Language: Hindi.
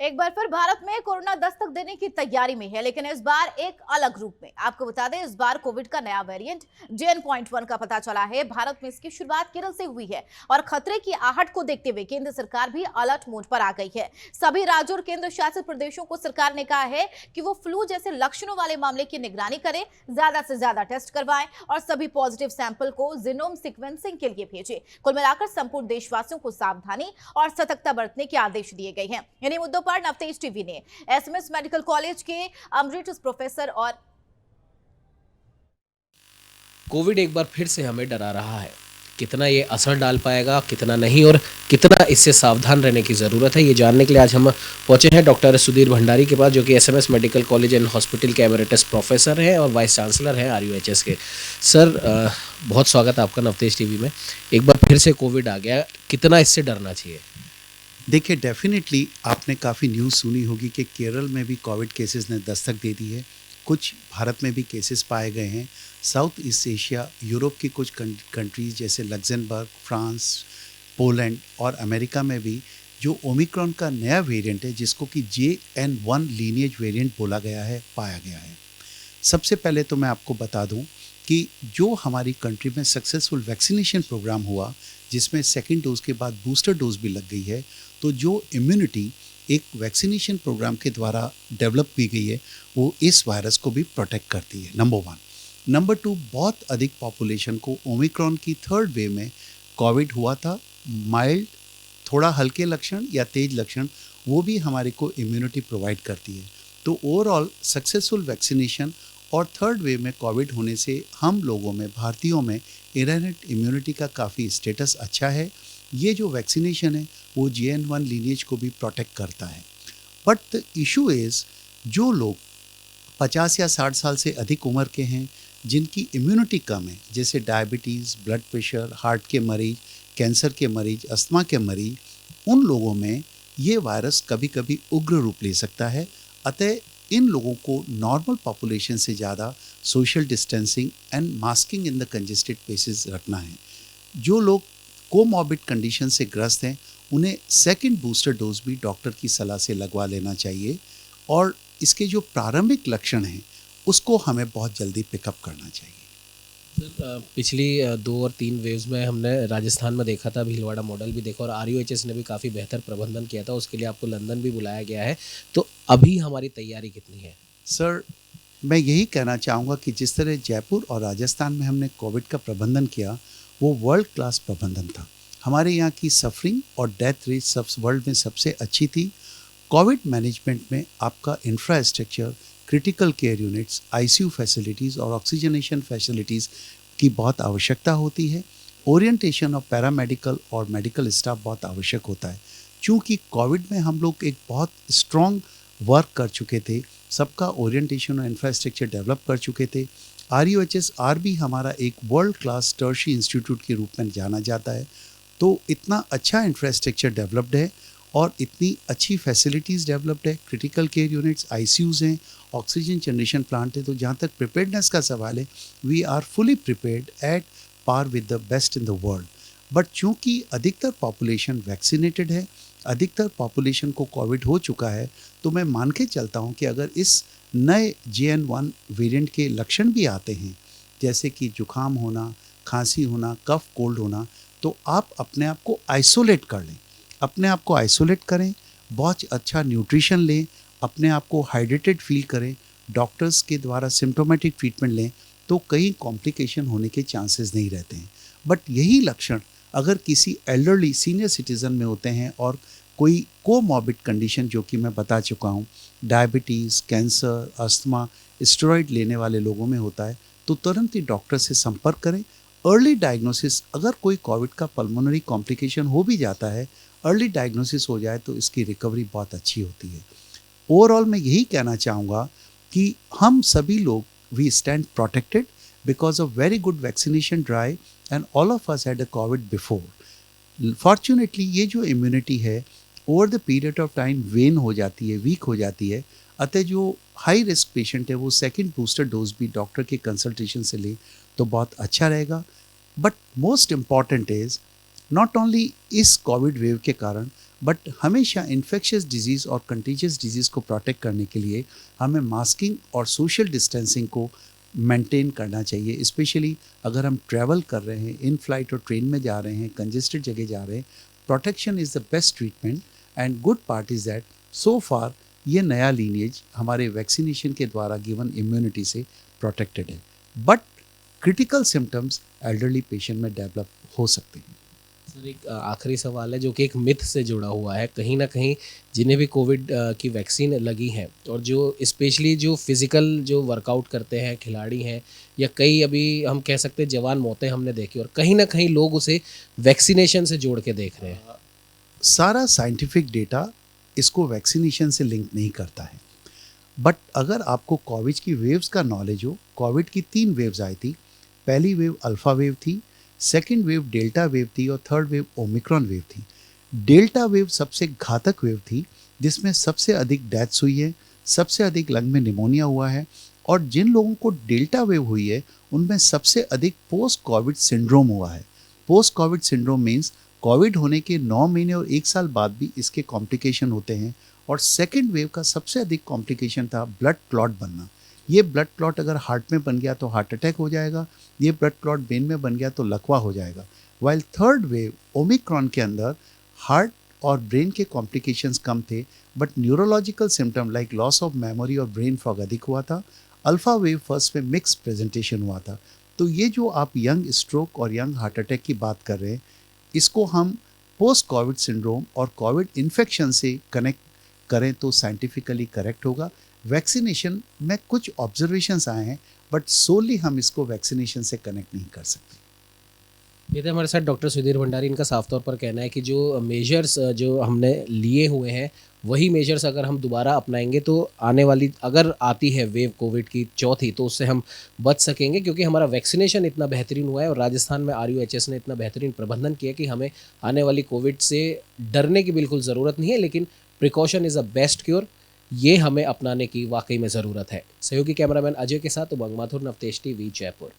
एक बार फिर भारत में कोरोना दस्तक देने की तैयारी में है, लेकिन इस बार एक अलग रूप में। आपको बता दें, इस बार कोविड का नया वेरिएंट JN.1 का पता चला है। भारत में इसकी शुरुआत केरल से हुई है और खतरे की आहट को देखते हुए केंद्र सरकार भी अलर्ट मोड पर आ गई है। सभी राज्यों और केंद्र शासित प्रदेशों को सरकार ने कहा है कि वो फ्लू जैसे लक्षणों वाले मामले की निगरानी करें, ज्यादा से ज्यादा टेस्ट करवाएं और सभी पॉजिटिव सैंपल को जीनोम सीक्वेंसिंग के लिए भेजें। कुल मिलाकर संपूर्ण देशवासियों को सावधानी और सतर्कता बरतने के आदेश दिए गए हैं। इन्हीं मुद्दों पर नवतेज टीवी ने एसएमएस मेडिकल कॉलेज के अमरिटस प्रोफेसर और कोविड एक बार फिर से हमें डरा रहा है। कितना ये असर डाल पाएगा, कितना नहीं, और कितना इससे सावधान रहने की ज़रूरत है, ये जानने के लिए आज हम पहुंचे हैं डॉक्टर सुधीर भंडारी के पास, जो कि SMS medical college and hospital के एमरिटस प्रोफेसर हैं और वाइस चांसलर हैं आरयूएचएस के। सर, बहुत स्वागत है आपका नवतेज टीवी में। एक बार फिर से कोविड आ गया, कितना इससे डरना चाहिए? देखिए, डेफिनेटली आपने काफ़ी न्यूज़ सुनी होगी कि केरल में भी कोविड केसेस ने दस्तक दे दी है। कुछ भारत में भी केसेस पाए गए हैं। साउथ ईस्ट एशिया, यूरोप की कुछ कंट्रीज़ जैसे लग्जमबर्ग, फ्रांस, पोलैंड और अमेरिका में भी जो ओमिक्रॉन का नया वेरिएंट है, जिसको कि JN.1 लीनिएज वेरिएंट बोला गया है, पाया गया है। सबसे पहले तो मैं आपको बता दूं कि जो हमारी कंट्री में सक्सेसफुल वैक्सीनेशन प्रोग्राम हुआ, जिसमें सेकेंड डोज के बाद बूस्टर डोज भी लग गई है, तो जो इम्यूनिटी एक वैक्सीनेशन प्रोग्राम के द्वारा डेवलप की गई है, वो इस वायरस को भी प्रोटेक्ट करती है, नंबर 1। नंबर 2, बहुत अधिक पॉपुलेशन को ओमिक्रॉन की थर्ड वेव में कोविड हुआ था। माइल्ड, थोड़ा हल्के लक्षण या तेज लक्षण, वो भी हमारे को इम्यूनिटी प्रोवाइड करती है। तो ओवरऑल सक्सेसफुल वैक्सीनेशन और थर्ड वेव में कोविड होने से हम लोगों में, भारतीयों में इनहेरेंट इम्यूनिटी का काफ़ी स्टेटस अच्छा है। ये जो वैक्सीनेशन है वो JN.1 लीनिएज को भी प्रोटेक्ट करता है। बट द इशू इज़, जो लोग 50 या 60 साल से अधिक उम्र के हैं, जिनकी इम्यूनिटी कम है, जैसे डायबिटीज़, ब्लड प्रेशर, हार्ट के मरीज, कैंसर के मरीज, अस्थमा के मरीज, उन लोगों में ये वायरस कभी कभी उग्र रूप ले सकता है। अतः इन लोगों को नॉर्मल पॉपुलेशन से ज़्यादा social distancing and masking in the congested places रखना है। जो लोग कोमॉर्बिड कंडीशन से ग्रस्त हैं, उन्हें सेकंड बूस्टर डोज भी डॉक्टर की सलाह से लगवा लेना चाहिए और इसके जो प्रारंभिक लक्षण हैं उसको हमें बहुत जल्दी पिकअप करना चाहिए। सर, पिछली 2 और 3 वेव्स में हमने राजस्थान में देखा था, भीलवाड़ा मॉडल भी देखा और आरयूएचएस ने भी काफ़ी बेहतर प्रबंधन किया था। उसके लिए आपको लंदन भी बुलाया गया है। तो अभी हमारी तैयारी कितनी है? सर, मैं यही कहना चाहूँगा कि जिस तरह जयपुर और राजस्थान में हमने कोविड का प्रबंधन किया, वो वर्ल्ड क्लास प्रबंधन था। हमारे यहाँ की सफरिंग और डेथ रेट सब वर्ल्ड में सबसे अच्छी थी। कोविड मैनेजमेंट में आपका infrastructure, critical care units, ICU facilities और ऑक्सीजनेशन फैसिलिटीज़ की बहुत आवश्यकता होती है। ओरिएंटेशन ऑफ पैरामेडिकल और मेडिकल स्टाफ बहुत आवश्यक होता है। चूँकि कोविड में हम लोग एक बहुत स्ट्रॉन्ग वर्क कर चुके थे, सबका ओरिएंटेशन और इंफ्रास्ट्रक्चर डेवलप कर चुके थे। RUHSR भी हमारा एक वर्ल्ड क्लास टर्शियरी इंस्टीट्यूट के रूप में जाना जाता है। तो इतना अच्छा इंफ्रास्ट्रक्चर डेवलप्ड है और इतनी अच्छी फैसिलिटीज़ डेवलप्ड है, क्रिटिकल केयर यूनिट्स, ICUs हैं, ऑक्सीजन जनरेशन प्लांट है। तो जहाँ तक प्रिपेयर्डनेस का सवाल है, we are fully prepared at par with the best in the world. But चूँकि अधिकतर पॉपुलेशन वैक्सीनेटेड है, अधिकतर पॉपुलेशन को कोविड हो चुका है, तो मैं मान के चलता हूँ कि अगर इस नए JN.1 वेरिएंट के लक्षण भी आते हैं, जैसे कि जुकाम होना, खांसी होना, कफ कोल्ड होना, तो आप अपने आप को आइसोलेट कर लें। अपने आप को आइसोलेट करें, बहुत अच्छा न्यूट्रिशन लें, अपने आप को हाइड्रेटेड फील करें, डॉक्टर्स के द्वारा सिम्टोमेटिक ट्रीटमेंट लें, तो कई कॉम्प्लिकेशन होने के चांसेस नहीं रहते हैं। बट यही लक्षण अगर किसी एल्डरली सीनियर सिटीज़न में होते हैं और कोई कोमॉर्बिड कंडीशन, जो कि मैं बता चुका हूँ, डायबिटीज़, कैंसर, अस्थमा, स्टेरॉइड लेने वाले लोगों में होता है, तो तुरंत ही डॉक्टर से संपर्क करें। अर्ली डायग्नोसिस, अगर कोई कोविड का पल्मोनरी कॉम्प्लिकेशन हो भी जाता है, अर्ली डायग्नोसिस हो जाए तो इसकी रिकवरी बहुत अच्छी होती है। ओवरऑल मैं यही कहना चाहूँगा कि हम सभी लोग, we stand protected because of very good vaccination drive and all of us had a covid before. Fortunately ये जो इम्यूनिटी है over the period of time when हो जाती है, वीक हो जाती है। अतः जो हाई रिस्क पेशेंट है वो सेकंड बूस्टर डोज भी डॉक्टर के कंसल्टेशन से ले तो बहुत अच्छा रहेगा। But most important is not only इस कोविड वेव के कारण, बट हमेशा इन्फेक्शियस डिजीज़ और कंटीजियस डिजीज़ को प्रोटेक्ट करने के लिए हमें मास्किंग और सोशल डिस्टेंसिंग को मेंटेन करना चाहिए। स्पेशली अगर हम ट्रैवल कर रहे हैं, इन फ्लाइट और ट्रेन में जा रहे हैं, कंजेस्टेड जगह जा रहे हैं, protection is the best treatment. And good part is that so far ये नया लीनिएज हमारे वैक्सीनेशन के द्वारा गिवन इम्यूनिटी से प्रोटेक्टेड है। But critical symptoms elderly patient में डेवलप हो सकते हैं। सर एक आखिरी सवाल है जो कि एक मिथ से जुड़ा हुआ है। कहीं ना कहीं जिन्हें भी कोविड की वैक्सीन लगी है और जो स्पेशली जो फिज़िकल जो वर्कआउट करते हैं खिलाड़ी हैं या कई अभी हम कह सकते हैं जवान मौतें हमने देखी और कहीं ना कहीं लोग उसे वैक्सीनेशन से जोड़ के देख रहे हैं। सारा साइंटिफिक डेटा इसको वैक्सीनेशन से लिंक नहीं करता है। बट अगर आपको कोविड की वेव्स का नॉलेज हो, कोविड की 3 वेव्स आई थी। पहली वेव अल्फ़ा वेव थी, सेकेंड वेव डेल्टा वेव थी और थर्ड वेव ओमिक्रॉन वेव थी। डेल्टा वेव सबसे घातक वेव थी जिसमें सबसे अधिक डेथ्स हुई है, सबसे अधिक लंग में निमोनिया हुआ है और जिन लोगों को डेल्टा वेव हुई है उनमें सबसे अधिक पोस्ट कोविड सिंड्रोम हुआ है। Post Covid syndrome means Covid होने के 9 महीने और 1 साल बाद भी इसके कॉम्प्लिकेशन होते हैं। और सेकेंड वेव का सबसे अधिक कॉम्प्लिकेशन था ब्लड क्लॉट बनना। ये ब्लड क्लॉट अगर हार्ट में बन गया तो हार्ट अटैक हो जाएगा, ये ब्लड क्लॉट ब्रेन में बन गया तो लकवा हो जाएगा। वाइल थर्ड वेव ओमिक्रॉन के अंदर हार्ट और ब्रेन के कॉम्प्लिकेशंस कम थे but neurological symptom like loss of memory और ब्रेन फॉग अधिक हुआ था। अल्फ़ा वेव फर्स्ट में मिक्स प्रेजेंटेशन हुआ था। तो ये जो आप यंग स्ट्रोक और यंग हार्ट अटैक की बात कर रहे हैं, इसको हम पोस्ट कोविड सिंड्रोम और कोविड इन्फेक्शन से कनेक्ट करें तो साइंटिफिकली करेक्ट होगा। वैक्सीनेशन में कुछ ऑब्जर्वेशंस आए हैं बट सोली हम इसको वैक्सीनेशन से कनेक्ट नहीं कर सकते। ये थे हमारे साथ डॉक्टर सुधीर भंडारी। इनका साफ तौर पर कहना है कि जो मेजर्स जो हमने लिए हुए हैं वही मेजर्स अगर हम दोबारा अपनाएंगे तो आने वाली अगर आती है वेव कोविड की चौथी तो उससे हम बच सकेंगे, क्योंकि हमारा वैक्सीनेशन इतना बेहतरीन हुआ है और राजस्थान में RUHS ने इतना बेहतरीन प्रबंधन किया कि हमें आने वाली कोविड से डरने की बिल्कुल ज़रूरत नहीं है। लेकिन precaution is a best cure, ये हमें अपनाने की वाकई में ज़रूरत है। सहयोगी कैमरामैन अजय के साथ उमंग माथुर, नवतेज टीवी, जयपुर।